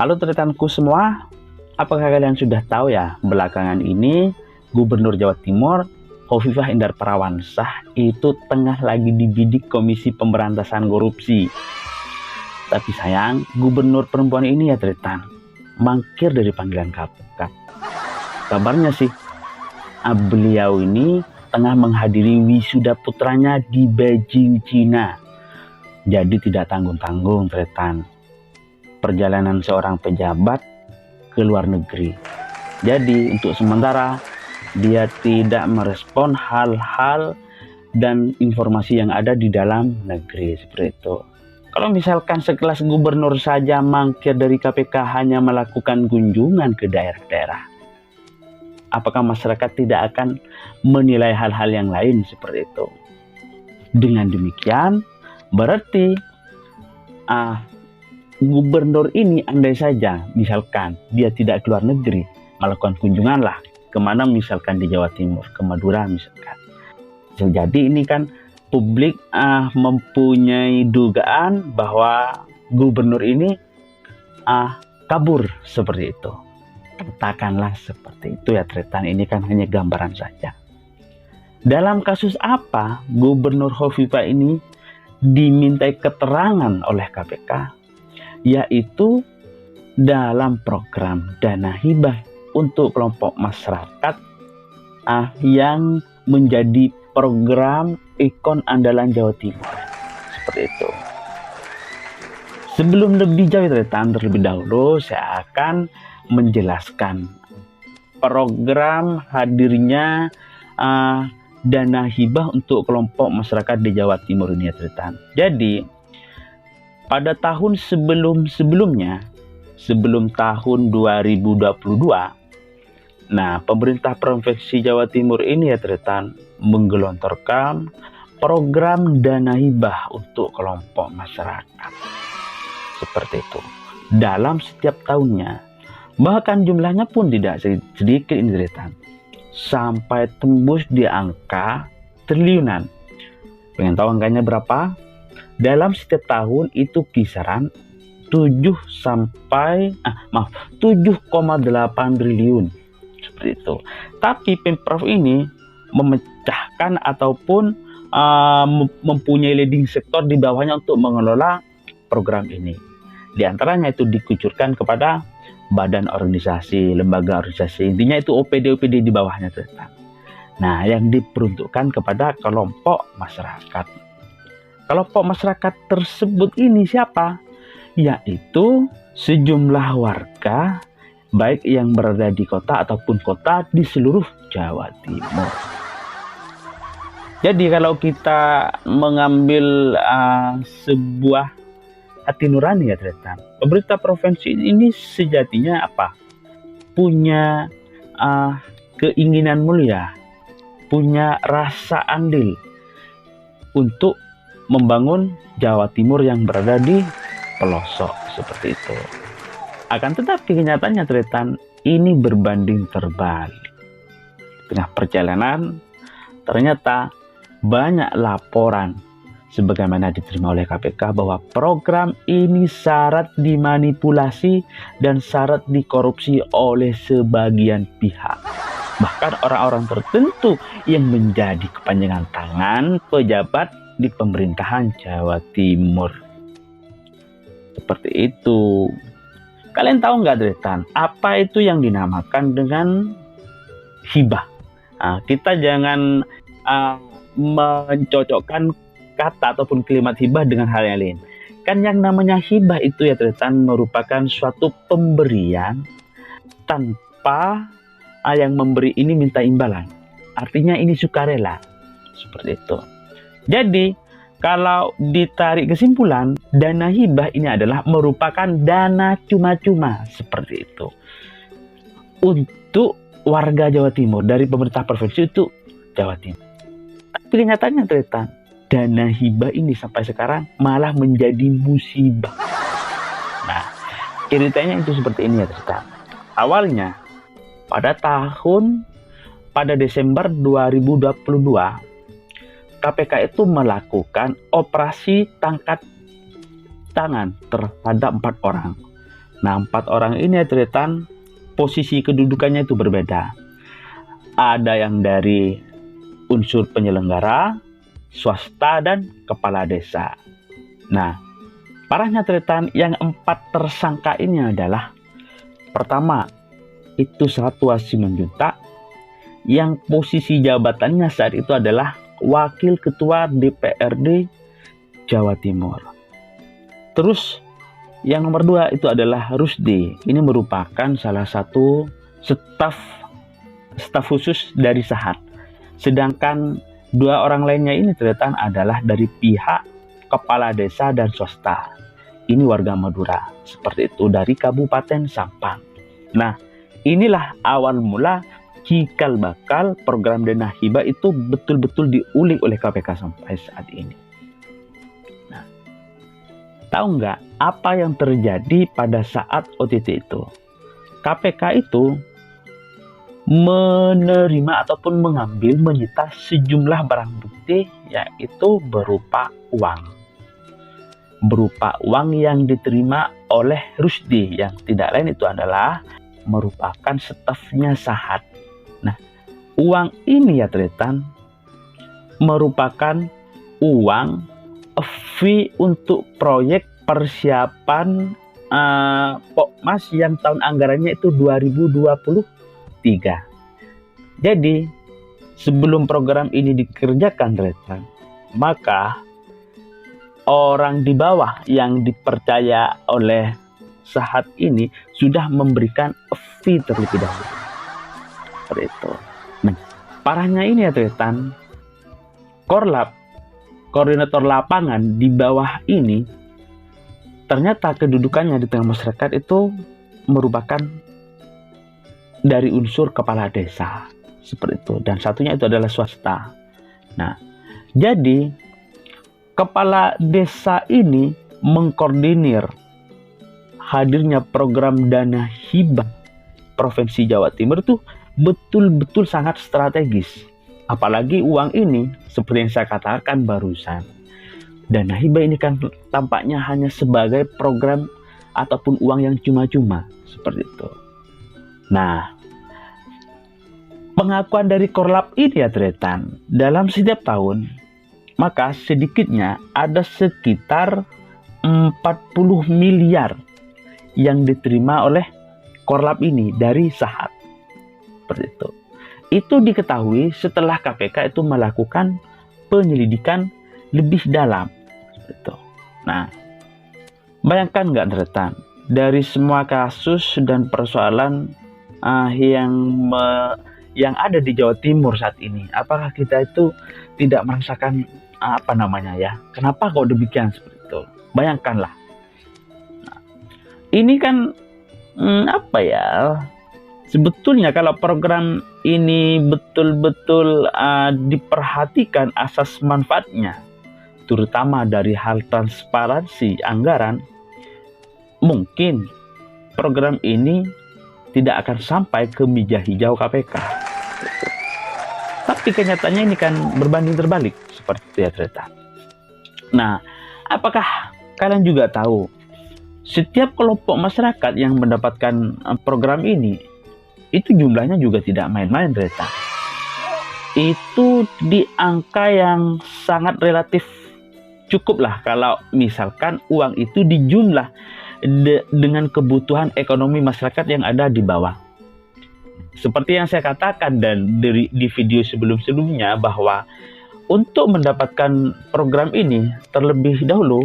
Halo tretanku semua, apakah kalian sudah tahu ya, belakangan ini Gubernur Jawa Timur Khofifah Indar Parawansa itu tengah lagi dibidik Komisi Pemberantasan Korupsi. Tapi sayang, gubernur perempuan ini ya tretan, mangkir dari panggilan KPK. Kabarnya sih, beliau ini tengah menghadiri wisuda putranya di Beijing, Cina. Jadi tidak tanggung-tanggung tretan perjalanan seorang pejabat ke luar negeri. Jadi untuk sementara dia tidak merespon hal-hal dan informasi yang ada di dalam negeri seperti itu. Kalau misalkan sekelas gubernur saja mangkir dari KPK hanya melakukan kunjungan ke daerah-daerah, apakah masyarakat tidak akan menilai hal-hal yang lain seperti itu? Dengan demikian berarti gubernur ini andai saja misalkan dia tidak keluar negeri, melakukan kunjungan lah kemana, misalkan di Jawa Timur, ke Madura misalkan. Jadi ini kan publik mempunyai dugaan bahwa gubernur ini kabur seperti itu. Katakanlah seperti itu ya tretan, ini kan hanya gambaran saja. Dalam kasus apa Gubernur Khofifah ini dimintai keterangan oleh KPK? Yaitu dalam program dana hibah untuk kelompok masyarakat yang menjadi program ikon andalan Jawa Timur seperti itu. Sebelum lebih jauh terlebih dahulu saya akan menjelaskan program hadirnya dana hibah untuk kelompok masyarakat di Jawa Timur ini ya tretan. Jadi pada tahun sebelum-sebelumnya, sebelum tahun 2022, nah pemerintah Provinsi Jawa Timur ini ya tretan menggelontorkan program dana hibah untuk kelompok masyarakat. Seperti itu. Dalam setiap tahunnya, bahkan jumlahnya pun tidak sedikit ini tretan, sampai tembus di angka triliunan. Pengen tahu angkanya berapa? Dalam setiap tahun itu kisaran 7,8 triliun seperti itu. Tapi Pemprov ini memecahkan ataupun mempunyai leading sektor di bawahnya untuk mengelola program ini. Di antaranya itu dikucurkan kepada badan organisasi, lembaga organisasi, intinya itu OPD di bawahnya. Nah, yang diperuntukkan kepada kelompok masyarakat. Kelompok masyarakat tersebut ini siapa? Yaitu sejumlah warga baik yang berada di kota ataupun kota di seluruh Jawa Timur. Jadi kalau kita mengambil sebuah hati nurani ya tretan, pemerintah provinsi ini sejatinya apa? Punya keinginan mulia, punya rasa andil untuk membangun Jawa Timur yang berada di pelosok seperti itu. Akan tetapi kenyataannya tretan ini berbanding terbalik. Di tengah perjalanan ternyata banyak laporan sebagaimana diterima oleh KPK bahwa program ini syarat dimanipulasi dan syarat dikorupsi oleh sebagian pihak. Bahkan orang-orang tertentu yang menjadi kepanjangan tangan pejabat di pemerintahan Jawa Timur. Seperti itu. Kalian tahu nggak tretan, apa itu yang dinamakan dengan hibah? Kita jangan mencocokkan kata ataupun kalimat hibah dengan hal yang lain. Kan yang namanya hibah itu ya tretan merupakan suatu pemberian tanpa yang memberi ini minta imbalan. Artinya ini sukarela. Seperti itu. Jadi kalau ditarik kesimpulan, dana hibah ini adalah merupakan dana cuma-cuma seperti itu untuk warga Jawa Timur dari pemerintah provinsi itu Jawa Timur. Tapi kenyataannya tretan, dana hibah ini sampai sekarang malah menjadi musibah. Nah, ceritanya itu seperti ini ya tretan. Awalnya pada Desember 2022 KPK itu melakukan operasi tangkap tangan terhadap 4 orang Nah, 4 orang ini ya Tretan, posisi kedudukannya itu berbeda. Ada yang dari unsur penyelenggara, swasta, dan kepala desa. Nah, parahnya Tretan, yang 4 tersangka ini adalah, pertama, itu Satwa Simanjuntak, yang posisi jabatannya saat itu adalah Wakil Ketua DPRD Jawa Timur. Terus yang nomor 2 itu adalah Rusdi. Ini merupakan salah satu staf khusus dari Sahat. Sedangkan 2 orang lainnya ini Tretan adalah dari pihak kepala desa dan swasta. Ini warga Madura, seperti itu, dari Kabupaten Sampang. Nah, inilah awal mula cikal bakal program dana hibah itu betul-betul diulik oleh KPK sampai saat ini. Nah, tahu nggak apa yang terjadi pada saat OTT itu? KPK itu menerima ataupun mengambil, menyita sejumlah barang bukti, yaitu berupa uang. Berupa uang yang diterima oleh Rusdi, yang tidak lain itu adalah merupakan stafnya Sahat. Nah, uang ini ya Tretan merupakan uang fee untuk proyek persiapan Pokmas yang tahun anggarannya itu 2023. Jadi sebelum program ini dikerjakan Tretan, maka orang di bawah yang dipercaya oleh Sahat ini sudah memberikan fee terlebih dahulu. Seperti itu. Nah, parahnya ini ya Tretan, Korlap, koordinator lapangan di bawah ini, ternyata kedudukannya di tengah masyarakat itu merupakan dari unsur kepala desa. Seperti itu. Dan satunya itu adalah swasta. Nah, jadi kepala desa ini mengkoordinir hadirnya program dana hibah Provinsi Jawa Timur itu betul-betul sangat strategis. Apalagi uang ini, seperti yang saya katakan barusan, dana hibah ini kan tampaknya hanya sebagai program ataupun uang yang cuma-cuma, seperti itu. Nah, pengakuan dari Korlap ini ya Tretan, dalam setiap tahun, maka sedikitnya ada sekitar 40 miliar yang diterima oleh Korlap ini dari Sahat. Seperti itu. Itu diketahui setelah KPK itu melakukan penyelidikan lebih dalam. Seperti itu. Nah, bayangkan nggak Tretan, dari semua kasus dan persoalan yang ada di Jawa Timur saat ini, apakah kita itu tidak merasakan kenapa kok demikian seperti itu? Bayangkanlah. Nah, ini kan sebetulnya kalau program ini betul-betul diperhatikan asas manfaatnya, terutama dari hal transparansi anggaran, mungkin program ini tidak akan sampai ke meja hijau KPK. Tapi kenyataannya ini kan berbanding terbalik, seperti itu ya Tretan. Nah, apakah kalian juga tahu, setiap kelompok masyarakat yang mendapatkan program ini, itu jumlahnya juga tidak main-main Tretan. Itu di angka yang sangat relatif cukup lah kalau misalkan uang itu dijumlah dengan kebutuhan ekonomi masyarakat yang ada di bawah. Seperti yang saya katakan dan di video sebelum-sebelumnya, bahwa untuk mendapatkan program ini terlebih dahulu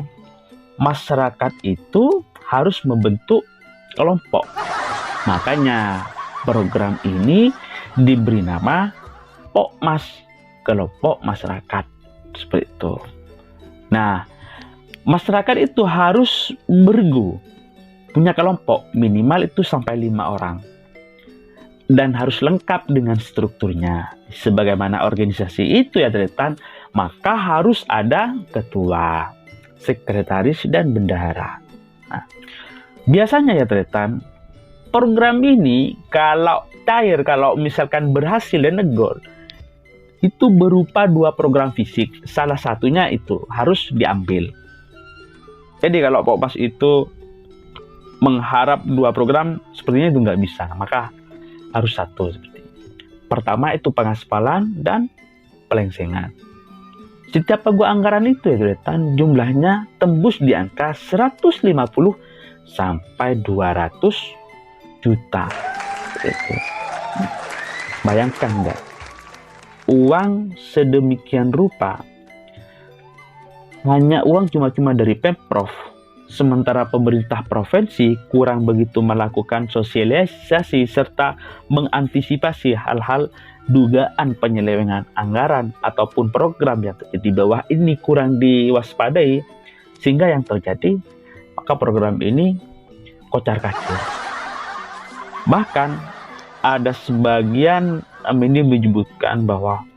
masyarakat itu harus membentuk kelompok. Makanya program ini diberi nama Pokmas, kelompok masyarakat, seperti itu. Nah, masyarakat itu harus punya kelompok minimal itu sampai 5 orang. Dan harus lengkap dengan strukturnya. Sebagaimana organisasi itu ya Tretan, maka harus ada ketua, sekretaris, dan bendahara. Nah, biasanya ya Tretan, program ini kalau cair, kalau misalkan berhasil dan negol, itu berupa 2 program fisik. Salah satunya itu harus diambil. Jadi kalau Pokmas itu mengharap 2 program sepertinya itu nggak bisa, maka harus 1 seperti ini. Pertama itu pengaspalan dan pelengsengan. Setiap pagu anggaran itu ya Tretan, jumlahnya tembus di angka 150 sampai 200 juta. Itu. Bayangkan nggak? Uang sedemikian rupa, hanya uang cuma-cuma dari Pemprov, sementara pemerintah provinsi kurang begitu melakukan sosialisasi serta mengantisipasi hal-hal dugaan penyelewengan anggaran ataupun program yang terjadi di bawah ini kurang diwaspadai, sehingga yang terjadi maka program ini kocar-kacir. Bahkan ada sebagian ini menyebutkan bahwa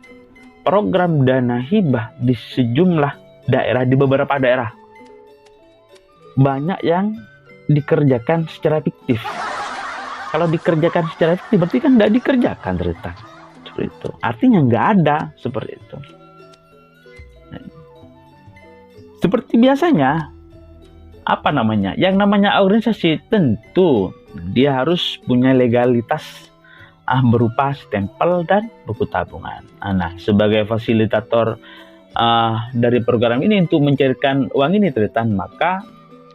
program dana hibah di sejumlah daerah, di beberapa daerah, banyak yang dikerjakan secara fiktif. Kalau dikerjakan secara fiktif berarti kan tidak dikerjakan ternyata. Seperti itu. Artinya nggak ada seperti itu. Seperti biasanya, yang namanya organisasi tentu dia harus punya legalitas berupa stempel dan buku tabungan. Nah, sebagai fasilitator dari program ini untuk mencairkan uang ini Tretan, maka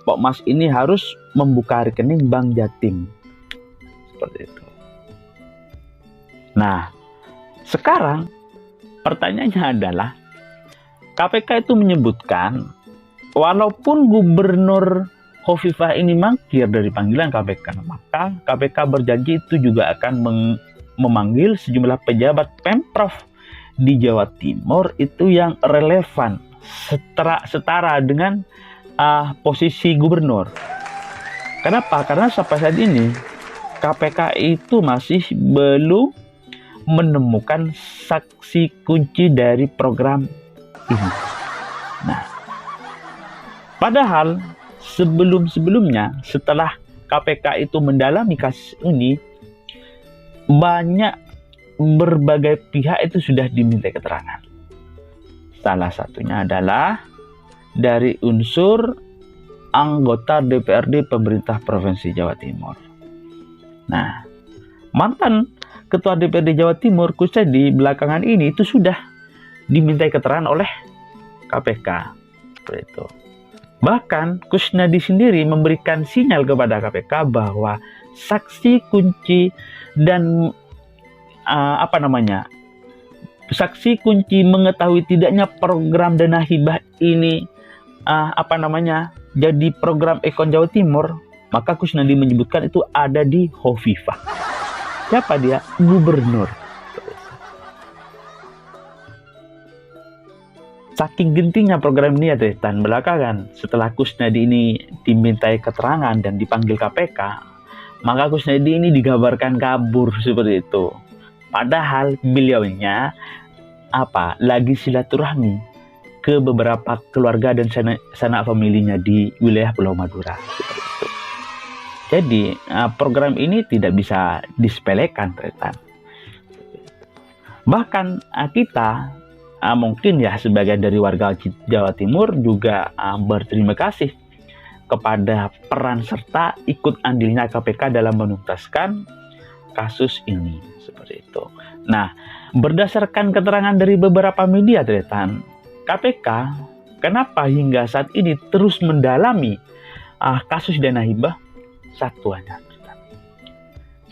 Pokmas ini harus membuka rekening Bank Jatim. Seperti itu. Nah, sekarang pertanyaannya adalah KPK itu menyebutkan walaupun Gubernur Khofifah ini mangkir dari panggilan KPK, maka KPK berjanji itu juga akan memanggil sejumlah pejabat Pemprov di Jawa Timur itu yang relevan setara dengan posisi gubernur. Kenapa? Karena sampai saat ini KPK itu masih belum menemukan saksi kunci dari program ini. Nah, padahal sebelum-sebelumnya setelah KPK itu mendalami kasus ini, banyak berbagai pihak itu sudah diminta keterangan. Salah satunya adalah dari unsur anggota DPRD pemerintah Provinsi Jawa Timur. Nah, mantan Ketua DPRD Jawa Timur Kusnadi belakangan ini itu sudah dimintai keterangan oleh KPK. Seperti itu. Bahkan Kusnadi sendiri memberikan sinyal kepada KPK bahwa saksi kunci dan saksi kunci mengetahui tidaknya program dana hibah ini jadi program Ekon Jawa Timur, maka Kusnadi menyebutkan itu ada di Khofifah. Siapa dia? Gubernur. Saking gentingnya program ini ya Tretan, belakangan setelah Kusnadi ini dimintai keterangan dan dipanggil KPK, maka Kusnadi ini digambarkan kabur seperti itu. Padahal beliaunya lagi silaturahmi ke beberapa keluarga dan sanak familinya di wilayah Pulau Madura. Seperti itu. Jadi program ini tidak bisa disepelekan Tretan. Bahkan kita mungkin ya sebagian dari warga Jawa Timur juga berterima kasih kepada peran serta ikut andilnya KPK dalam menuntaskan kasus ini, seperti itu. Nah, berdasarkan keterangan dari beberapa media Tretan, KPK kenapa hingga saat ini terus mendalami kasus dana hibah? Satu hanya,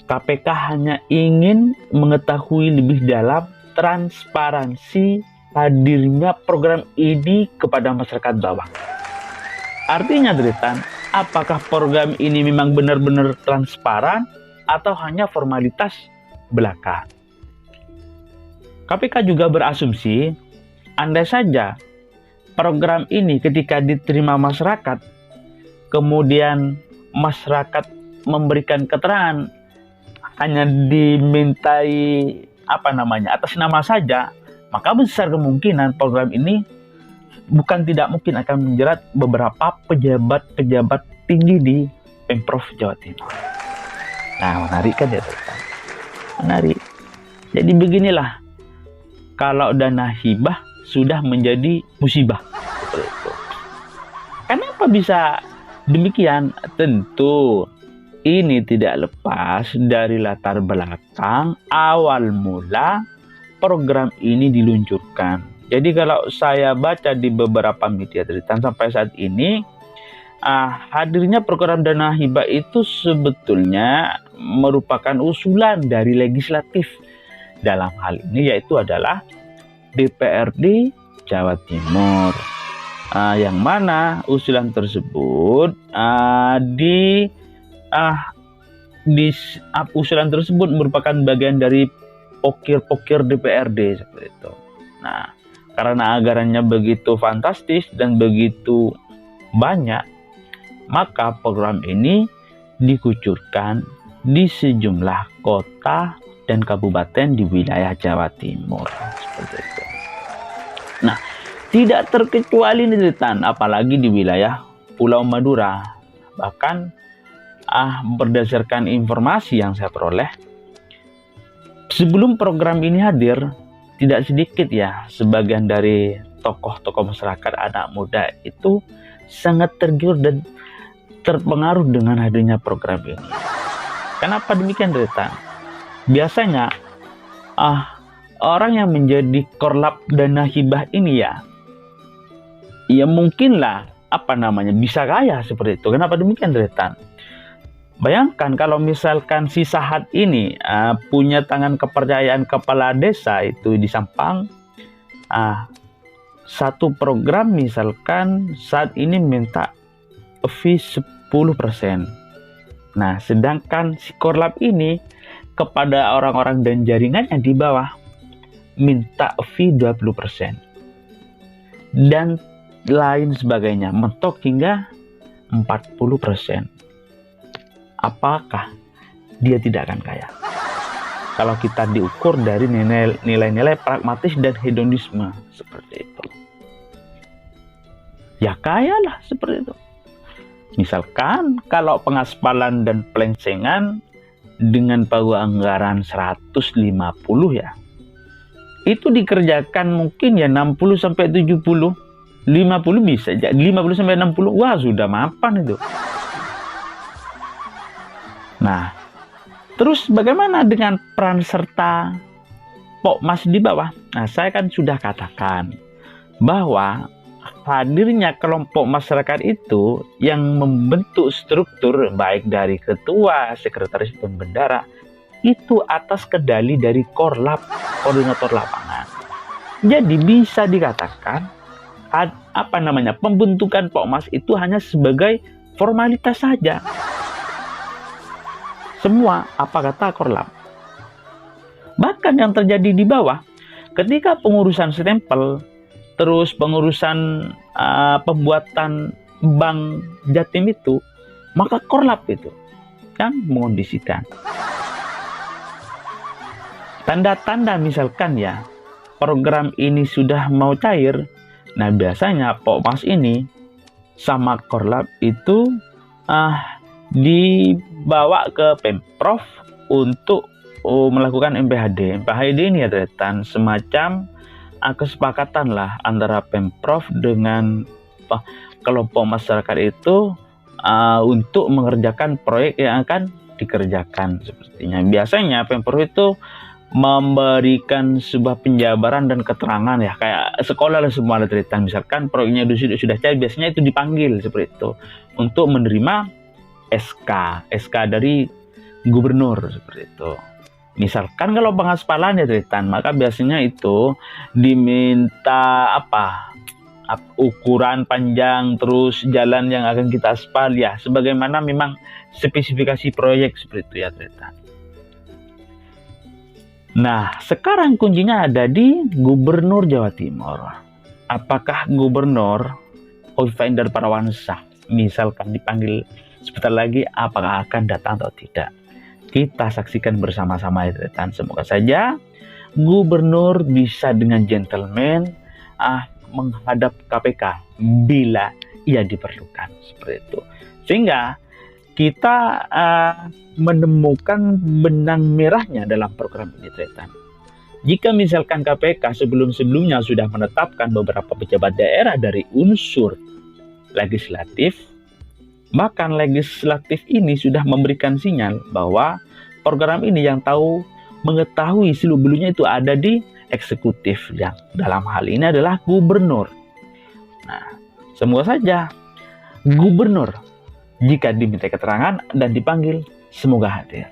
KPK hanya ingin mengetahui lebih dalam transparansi hadirnya program ini kepada masyarakat bawah. Artinya Tretan, apakah program ini memang benar-benar transparan atau hanya formalitas belaka? KPK juga berasumsi, andai saja program ini ketika diterima masyarakat, kemudian masyarakat memberikan keterangan hanya dimintai atas nama saja, maka besar kemungkinan program ini bukan tidak mungkin akan menjerat beberapa pejabat-pejabat tinggi di Pemprov Jawa Timur. Nah, menarik kan ya teman-teman? Menarik. Jadi beginilah, kalau dana hibah sudah menjadi musibah. Seperti itu. Kenapa bisa Demikian, tentu ini tidak lepas dari latar belakang awal mula program ini diluncurkan. Jadi kalau saya baca di beberapa media Tritan sampai saat ini, hadirnya program dana hibah itu sebetulnya merupakan usulan dari legislatif. Dalam hal ini yaitu adalah DPRD Jawa Timur. Yang mana usulan tersebut usulan tersebut merupakan bagian dari pokir-pokir DPRD seperti itu. Nah, karena anggarannya begitu fantastis dan begitu banyak, maka program ini dikucurkan di sejumlah kota dan kabupaten di wilayah Jawa Timur seperti itu. Nah, tidak terkecuali nih Tritan, apalagi di wilayah Pulau Madura. Bahkan berdasarkan informasi yang saya peroleh, sebelum program ini hadir, tidak sedikit ya sebagian dari tokoh-tokoh masyarakat anak muda itu sangat tergiur dan terpengaruh dengan hadirnya program ini. Kenapa demikian Tritan? Biasanya orang yang menjadi korlap dana hibah ini ya mungkinlah bisa kaya seperti itu. Kenapa demikian Tritan? Bayangkan kalau misalkan si Sahat ini punya tangan kepercayaan kepala desa itu di Sampang, satu program misalkan saat ini minta fee 10%. Nah, sedangkan si korlap ini kepada orang-orang dan jaringannya di bawah minta fee 20%. Dan lain sebagainya, mentok hingga 40%. Apakah dia tidak akan kaya? Kalau kita diukur dari nilai-nilai pragmatis dan hedonisme seperti itu. Ya kaya lah seperti itu. Misalkan kalau pengaspalan dan pelencengan dengan pagu anggaran 150 ya, itu dikerjakan mungkin ya 60 sampai 70, 50 bisa, 50 sampai 60, wah sudah mapan itu. Nah, terus bagaimana dengan peran serta Pokmas di bawah? Nah, saya kan sudah katakan bahwa hadirnya kelompok masyarakat itu yang membentuk struktur baik dari ketua, sekretaris pembendara itu atas kendali dari korlap, koordinator lapangan. Jadi bisa dikatakan pembentukan Pokmas itu hanya sebagai formalitas saja. Semua apa kata korlap. Bahkan yang terjadi di bawah, ketika pengurusan stempel, terus pengurusan pembuatan bank Jatim itu, maka korlap itu yang mengondisikan. Tanda-tanda misalkan ya, program ini sudah mau cair, nah biasanya Pokmas ini sama korlap itu dibawa ke Pemprov untuk melakukan MPHD. MPHD ini ya Tritan, semacam kesepakatan lah antara Pemprov dengan kelompok masyarakat itu untuk mengerjakan proyek yang akan dikerjakan sepertinya. Biasanya Pemprov itu memberikan sebuah penjabaran dan keterangan ya, kayak sekolah lah semua ada cerita. Misalkan proyeknya sudah cair, biasanya itu dipanggil seperti itu untuk menerima SK dari gubernur seperti itu. Misalkan kalau pengaspalan ya Tritan, maka biasanya itu diminta ukuran panjang, terus jalan yang akan kita aspal ya, sebagaimana memang spesifikasi proyek seperti itu ya Tritan. Nah, sekarang kuncinya ada di Gubernur Jawa Timur. Apakah Gubernur Khofifah Indar Parawansa misalkan dipanggil sebentar lagi, apakah akan datang atau tidak? Kita saksikan bersama-sama ya Tritan. Semoga saja Gubernur bisa dengan gentleman menghadap KPK bila ia diperlukan seperti itu. Sehingga kita menemukan benang merahnya dalam program ini Tritan. Jika misalkan KPK sebelum-sebelumnya sudah menetapkan beberapa pejabat daerah dari unsur legislatif, Bahkan legislatif ini sudah memberikan sinyal bahwa program ini yang mengetahui seluk-beluknya itu ada di eksekutif, yang dalam hal ini adalah gubernur. Nah, semoga saja gubernur jika diminta keterangan dan dipanggil, semoga hadir.